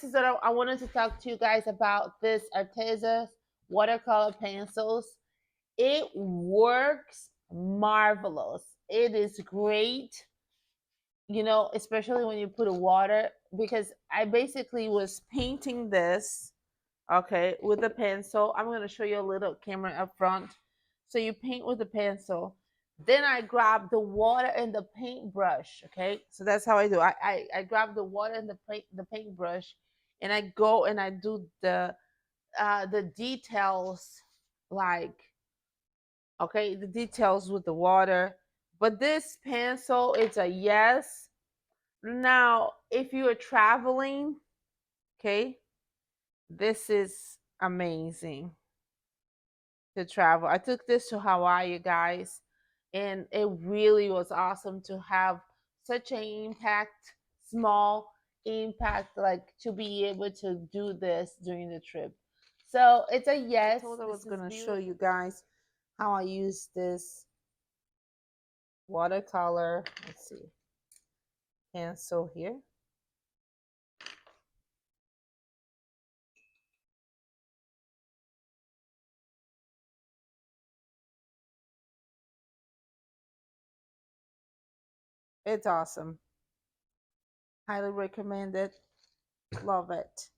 is what I wanted to talk to you guys about this Arteza watercolor pencils. It works marvelous. It is great, especially when you put a water, because I basically was painting this, okay, with a pencil. I'm going to show you a little camera up front. So you paint with a pencil. Then I grab the water and the paintbrush, okay? So that's how I do. I grab the water and the paintbrush, and I go and I do the details, like, okay, the details with the water. But this pencil, it's a yes. Now, if you are traveling, okay, this is amazing to travel. I took this to Hawaii, guys, and it really was awesome to have such an impact, small impact, like to be able to do this during the trip. So it's a yes. I told I was going to show you guys how I use this watercolor. Let's see, pencil here. It's awesome. Highly recommend it. Love it.